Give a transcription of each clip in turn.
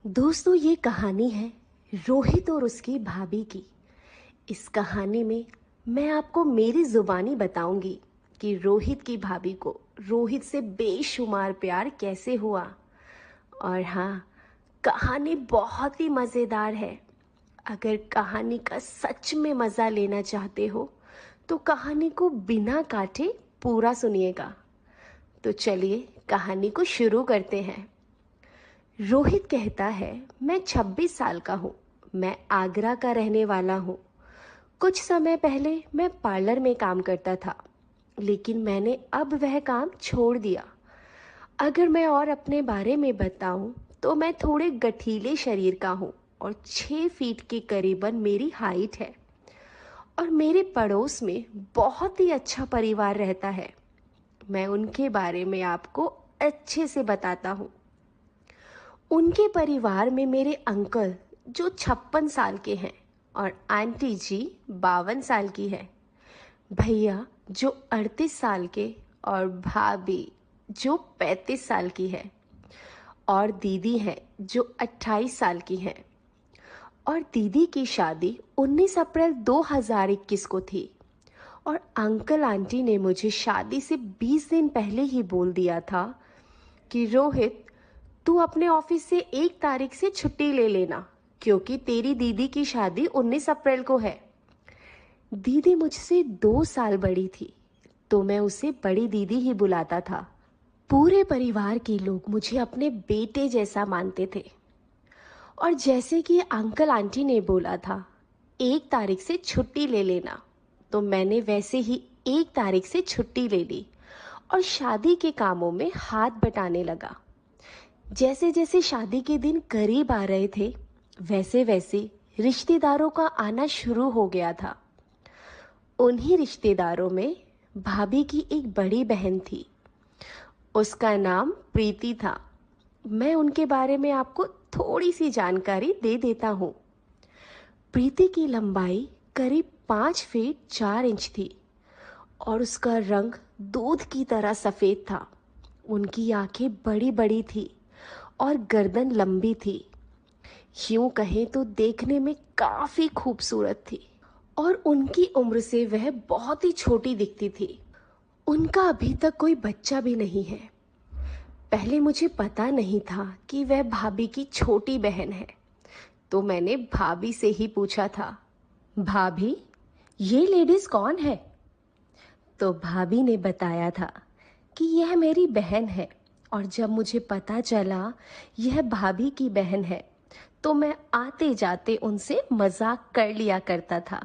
दोस्तों, ये कहानी है रोहित और उसकी भाभी की। इस कहानी में मैं आपको मेरी ज़ुबानी बताऊंगी कि रोहित की भाभी को रोहित से बेशुमार प्यार कैसे हुआ। और हाँ, कहानी बहुत ही मज़ेदार है। अगर कहानी का सच में मज़ा लेना चाहते हो तो कहानी को बिना काटे पूरा सुनिएगा। तो चलिए कहानी को शुरू करते हैं। रोहित कहता है, मैं 26 साल का हूँ। मैं आगरा का रहने वाला हूँ। कुछ समय पहले मैं पार्लर में काम करता था, लेकिन मैंने अब वह काम छोड़ दिया। अगर मैं और अपने बारे में बताऊं तो मैं थोड़े गठीले शरीर का हूँ और 6 फीट के करीबन मेरी हाइट है। और मेरे पड़ोस में बहुत ही अच्छा परिवार रहता है। मैं उनके बारे में आपको अच्छे से बताता हूँ। उनके परिवार में मेरे अंकल जो 56 साल के हैं और आंटी जी 52 साल की है। भैया जो 38 साल के और भाभी जो 35 साल की है। और दीदी है जो 28 साल की है। और दीदी की शादी 19 अप्रैल 2021 को थी। और अंकल आंटी ने मुझे शादी से 20 दिन पहले ही बोल दिया था कि रोहित, तू अपने ऑफिस से 1 तारीख से छुट्टी ले लेना, क्योंकि तेरी दीदी की शादी 19 अप्रैल को है। दीदी मुझसे 2 साल बड़ी थी, तो मैं उसे बड़ी दीदी ही बुलाता था। पूरे परिवार के लोग मुझे अपने बेटे जैसा मानते थे। और जैसे कि अंकल आंटी ने बोला था 1 तारीख से छुट्टी ले लेना, तो मैंने वैसे ही 1 तारीख से छुट्टी ले ली और शादी के कामों में हाथ बटाने लगा। जैसे जैसे शादी के दिन करीब आ रहे थे, वैसे वैसे रिश्तेदारों का आना शुरू हो गया था। उन्हीं रिश्तेदारों में भाभी की एक बड़ी बहन थी। उसका नाम प्रीति था। मैं उनके बारे में आपको थोड़ी सी जानकारी दे देता हूँ। प्रीति की लंबाई करीब 5 फीट 4 इंच थी और उसका रंग दूध की तरह सफ़ेद था। उनकी आंखें बड़ी बड़ी थी और गर्दन लंबी थी। यूं कहें तो देखने में काफ़ी खूबसूरत थी। और उनकी उम्र से वह बहुत ही छोटी दिखती थी। उनका अभी तक कोई बच्चा भी नहीं है। पहले मुझे पता नहीं था कि वह भाभी की छोटी बहन है, तो मैंने भाभी से ही पूछा था, भाभी, ये लेडीज कौन है? तो भाभी ने बताया था कि यह मेरी बहन है। और जब मुझे पता चला यह भाभी की बहन है, तो मैं आते जाते उनसे मजाक कर लिया करता था।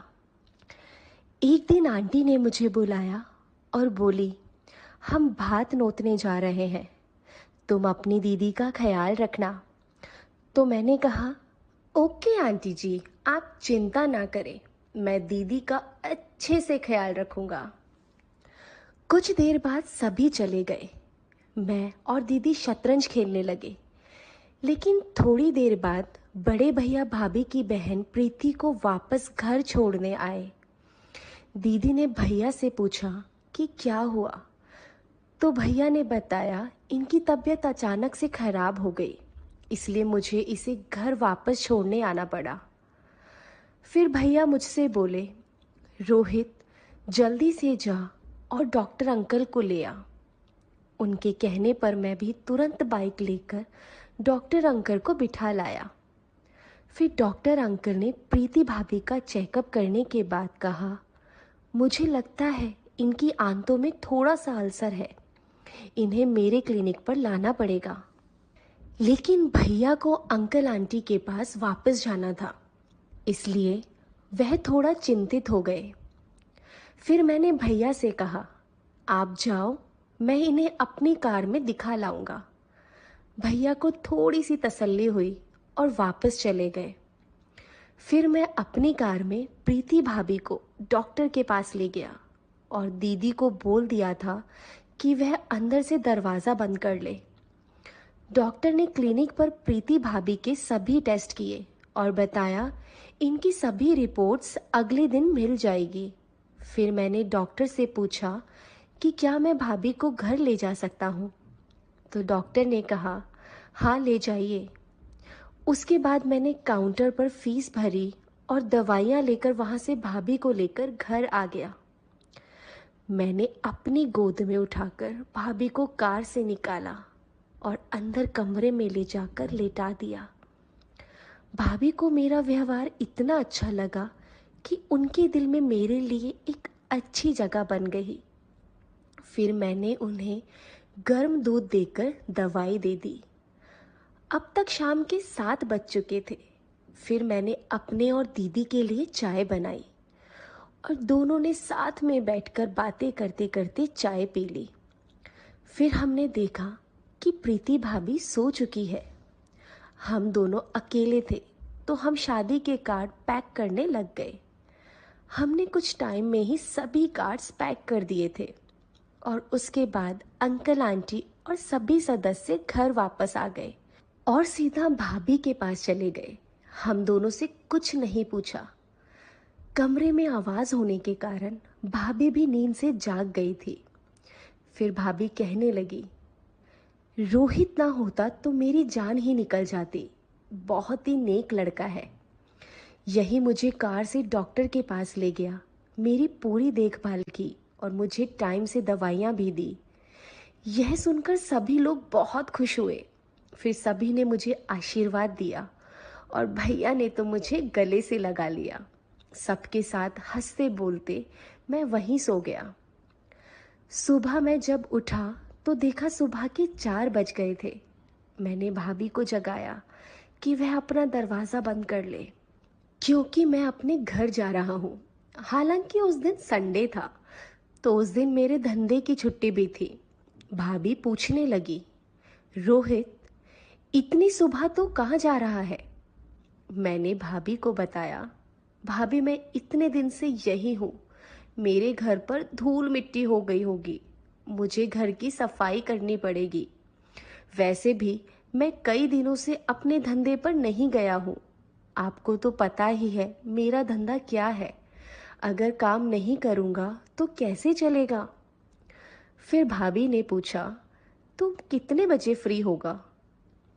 एक दिन आंटी ने मुझे बुलाया और बोली, हम भात नोतने जा रहे हैं, तुम अपनी दीदी का ख्याल रखना। तो मैंने कहा, ओके आंटी जी, आप चिंता ना करें, मैं दीदी का अच्छे से ख्याल रखूंगा। कुछ देर बाद सभी चले गए। मैं और दीदी शतरंज खेलने लगे। लेकिन थोड़ी देर बाद बड़े भैया भाभी की बहन प्रीति को वापस घर छोड़ने आए। दीदी ने भैया से पूछा कि क्या हुआ, तो भैया ने बताया इनकी तबीयत अचानक से खराब हो गई, इसलिए मुझे इसे घर वापस छोड़ने आना पड़ा। फिर भैया मुझसे बोले, रोहित, जल्दी से जा और डॉक्टर अंकल को ले आ। उनके कहने पर मैं भी तुरंत बाइक लेकर डॉक्टर अंकल को बिठा लाया। फिर डॉक्टर अंकल ने प्रीति भाभी का चेकअप करने के बाद कहा, मुझे लगता है इनकी आंतों में थोड़ा सा अल्सर है, इन्हें मेरे क्लिनिक पर लाना पड़ेगा। लेकिन भैया को अंकल आंटी के पास वापस जाना था, इसलिए वह थोड़ा चिंतित हो गए। फिर मैंने भैया से कहा, आप जाओ, मैं इन्हें अपनी कार में दिखा लाऊंगा। भैया को थोड़ी सी तसल्ली हुई और वापस चले गए। फिर मैं अपनी कार में प्रीति भाभी को डॉक्टर के पास ले गया और दीदी को बोल दिया था कि वह अंदर से दरवाज़ा बंद कर ले। डॉक्टर ने क्लिनिक पर प्रीति भाभी के सभी टेस्ट किए और बताया इनकी सभी रिपोर्ट्स अगले दिन मिल जाएगी। फिर मैंने डॉक्टर से पूछा कि क्या मैं भाभी को घर ले जा सकता हूँ, तो डॉक्टर ने कहा, हाँ ले जाइए। उसके बाद मैंने काउंटर पर फीस भरी और दवाइयाँ लेकर वहाँ से भाभी को लेकर घर आ गया। मैंने अपनी गोद में उठाकर भाभी को कार से निकाला और अंदर कमरे में ले जाकर लेटा दिया। भाभी को मेरा व्यवहार इतना अच्छा लगा कि उनके दिल में मेरे लिए एक अच्छी जगह बन गई। फिर मैंने उन्हें गर्म दूध देकर दवाई दे दी। अब तक शाम के 7 बज चुके थे। फिर मैंने अपने और दीदी के लिए चाय बनाई और दोनों ने साथ में बैठकर बातें करते करते चाय पी ली। फिर हमने देखा कि प्रीति भाभी सो चुकी है। हम दोनों अकेले थे तो हम शादी के कार्ड पैक करने लग गए। हमने कुछ टाइम में ही सभी कार्ड्स पैक कर दिए थे और उसके बाद अंकल आंटी और सभी सदस्य घर वापस आ गए और सीधा भाभी के पास चले गए। हम दोनों से कुछ नहीं पूछा। कमरे में आवाज़ होने के कारण भाभी भी नींद से जाग गई थी। फिर भाभी कहने लगी, रोहित ना होता तो मेरी जान ही निकल जाती। बहुत ही नेक लड़का है। यही मुझे कार से डॉक्टर के पास ले गया, मेरी पूरी देखभाल की और मुझे टाइम से दवाइयाँ भी दी। यह सुनकर सभी लोग बहुत खुश हुए। फिर सभी ने मुझे आशीर्वाद दिया और भैया ने तो मुझे गले से लगा लिया। सबके साथ हंसते बोलते मैं वहीं सो गया। सुबह मैं जब उठा तो देखा सुबह के 4 बज गए थे। मैंने भाभी को जगाया कि वह अपना दरवाज़ा बंद कर ले, क्योंकि मैं अपने घर जा रहा हूँ। हालांकि उस दिन संडे था तो उस दिन मेरे धंधे की छुट्टी भी थी। भाभी पूछने लगी, रोहित इतनी सुबह तो कहाँ जा रहा है? मैंने भाभी को बताया, भाभी मैं इतने दिन से यही हूँ, मेरे घर पर धूल मिट्टी हो गई होगी, मुझे घर की सफाई करनी पड़ेगी। वैसे भी मैं कई दिनों से अपने धंधे पर नहीं गया हूँ। आपको तो पता ही है मेरा धंधा क्या है। अगर काम नहीं करूँगा तो कैसे चलेगा? फिर भाभी ने पूछा, तुम कितने बजे फ्री होगा?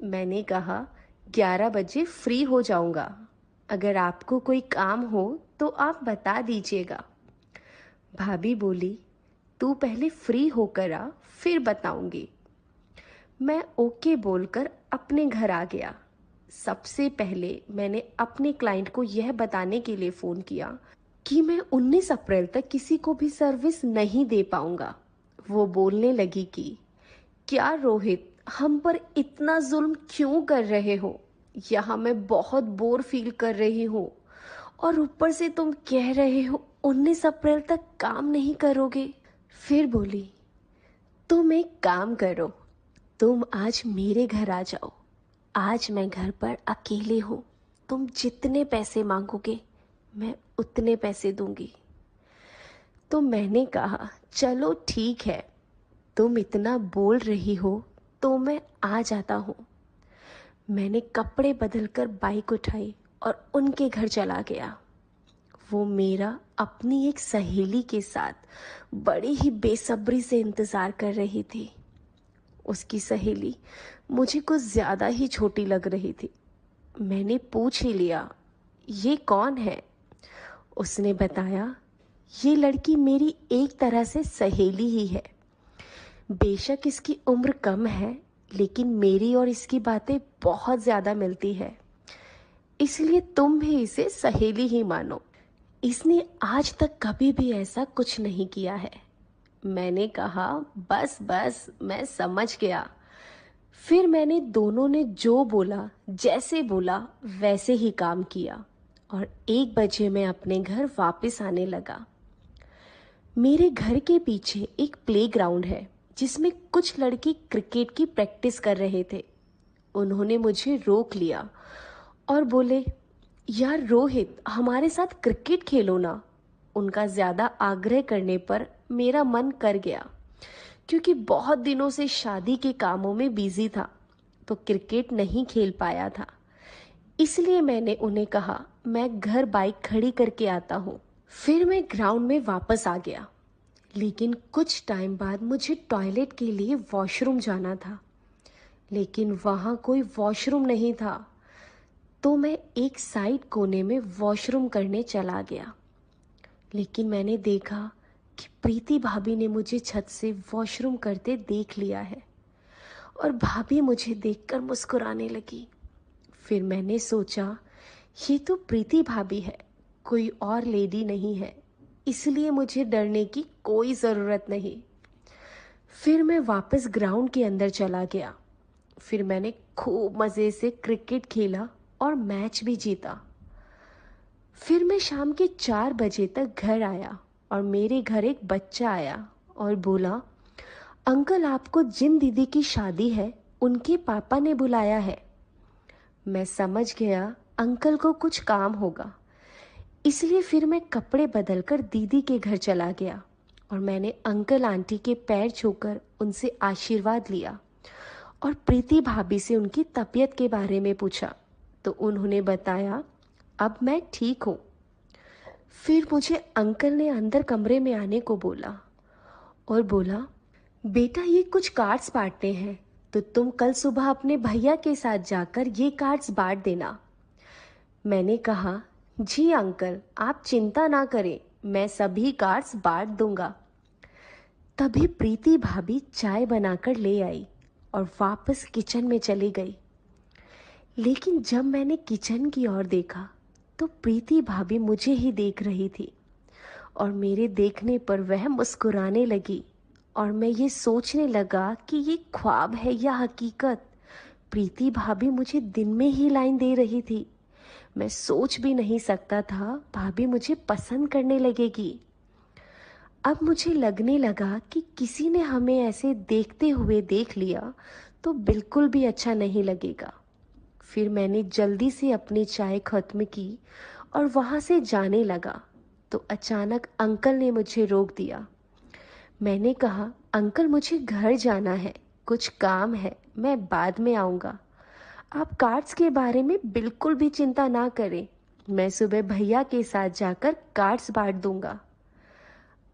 मैंने कहा 11 बजे फ्री हो जाऊंगा। अगर आपको कोई काम हो तो आप बता दीजिएगा। भाभी बोली, तू पहले फ्री होकर आ, फिर बताऊंगी। मैं ओके बोलकर अपने घर आ गया। सबसे पहले मैंने अपने क्लाइंट को यह बताने के लिए फ़ोन किया कि मैं 19 अप्रैल तक किसी को भी सर्विस नहीं दे पाऊंगा। वो बोलने लगी कि क्या रोहित, हम पर इतना जुल्म क्यों कर रहे हो? यहाँ मैं बहुत बोर फील कर रही हूँ और ऊपर से तुम कह रहे हो 19 अप्रैल तक काम नहीं करोगे। फिर बोली, तुम एक काम करो, तुम आज मेरे घर आ जाओ। आज मैं घर पर अकेले हूँ। तुम जितने पैसे मांगोगे मैं उतने पैसे दूंगी। तो मैंने कहा, चलो ठीक है, तुम इतना बोल रही हो तो मैं आ जाता हूँ। मैंने कपड़े बदलकर बाइक उठाई और उनके घर चला गया। वो मेरा अपनी एक सहेली के साथ बड़ी ही बेसब्री से इंतज़ार कर रही थी। उसकी सहेली मुझे कुछ ज़्यादा ही छोटी लग रही थी। मैंने पूछ ही लिया, ये कौन है? उसने बताया, ये लड़की मेरी एक तरह से सहेली ही है। बेशक इसकी उम्र कम है, लेकिन मेरी और इसकी बातें बहुत ज़्यादा मिलती है, इसलिए तुम भी इसे सहेली ही मानो। इसने आज तक कभी भी ऐसा कुछ नहीं किया है। मैंने कहा, बस बस मैं समझ गया। फिर मैंने दोनों ने जो बोला, जैसे बोला वैसे ही काम किया और 1 बजे मैं अपने घर वापस आने लगा। मेरे घर के पीछे एक प्लेग्राउंड है जिसमें कुछ लड़के क्रिकेट की प्रैक्टिस कर रहे थे। उन्होंने मुझे रोक लिया और बोले, यार रोहित, हमारे साथ क्रिकेट खेलो ना। उनका ज़्यादा आग्रह करने पर मेरा मन कर गया, क्योंकि बहुत दिनों से शादी के कामों में बिजी था तो क्रिकेट नहीं खेल पाया था। इसलिए मैंने उन्हें कहा, मैं घर बाइक खड़ी करके आता हूँ। फिर मैं ग्राउंड में वापस आ गया, लेकिन कुछ टाइम बाद मुझे टॉयलेट के लिए वॉशरूम जाना था, लेकिन वहाँ कोई वॉशरूम नहीं था। तो मैं एक साइड कोने में वॉशरूम करने चला गया। लेकिन मैंने देखा कि प्रीति भाभी ने मुझे छत से वॉशरूम करते देख लिया है और भाभी मुझे देखकर मुस्कुराने लगी। फिर मैंने सोचा, ये तो प्रीति भाभी है, कोई और लेडी नहीं है, इसलिए मुझे डरने की कोई ज़रूरत नहीं। फिर मैं वापस ग्राउंड के अंदर चला गया। फिर मैंने खूब मज़े से क्रिकेट खेला और मैच भी जीता। फिर मैं शाम के 4 बजे तक घर आया और मेरे घर एक बच्चा आया और बोला, अंकल आपको जिन दीदी की शादी है उनके पापा ने बुलाया है। मैं समझ गया अंकल को कुछ काम होगा, इसलिए फिर मैं कपड़े बदलकर दीदी के घर चला गया और मैंने अंकल आंटी के पैर छूकर उनसे आशीर्वाद लिया और प्रीति भाभी से उनकी तबीयत के बारे में पूछा तो उन्होंने बताया, अब मैं ठीक हूँ। फिर मुझे अंकल ने अंदर कमरे में आने को बोला और बोला, बेटा ये कुछ कार्ड्स बांटने हैं, तो तुम कल सुबह अपने भैया के साथ जाकर ये कार्ड्स बांट देना। मैंने कहा, जी अंकल आप चिंता ना करें, मैं सभी कार्ड्स बांट दूंगा। तभी प्रीति भाभी चाय बनाकर ले आई और वापस किचन में चली गई। लेकिन जब मैंने किचन की ओर देखा तो प्रीति भाभी मुझे ही देख रही थी और मेरे देखने पर वह मुस्कुराने लगी और मैं ये सोचने लगा कि ये ख्वाब है या हकीकत। प्रीति भाभी मुझे दिन में ही लाइन दे रही थी। मैं सोच भी नहीं सकता था भाभी मुझे पसंद करने लगेगी। अब मुझे लगने लगा कि किसी ने हमें ऐसे देखते हुए देख लिया तो बिल्कुल भी अच्छा नहीं लगेगा। फिर मैंने जल्दी से अपनी चाय खत्म की और वहाँ से जाने लगा तो अचानक अंकल ने मुझे रोक दिया। मैंने कहा, अंकल मुझे घर जाना है, कुछ काम है, मैं बाद में आऊँगा। आप कार्ड्स के बारे में बिल्कुल भी चिंता ना करें, मैं सुबह भैया के साथ जाकर कार्ड्स बांट दूंगा।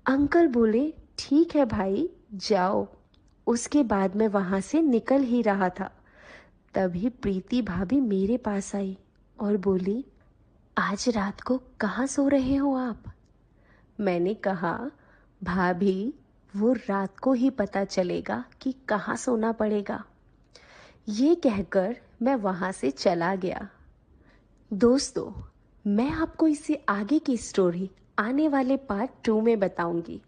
अंकल बोले, ठीक है भाई जाओ। उसके बाद मैं वहाँ से निकल ही रहा था, तभी प्रीति भाभी मेरे पास आई और बोली, आज रात को कहाँ सो रहे हो आप? मैंने कहा, भाभी वो रात को ही पता चलेगा कि कहाँ सोना पड़ेगा। ये कहकर मैं वहाँ से चला गया। दोस्तों, मैं आपको इससे आगे की स्टोरी आने वाले पार्ट 2 में बताऊंगी।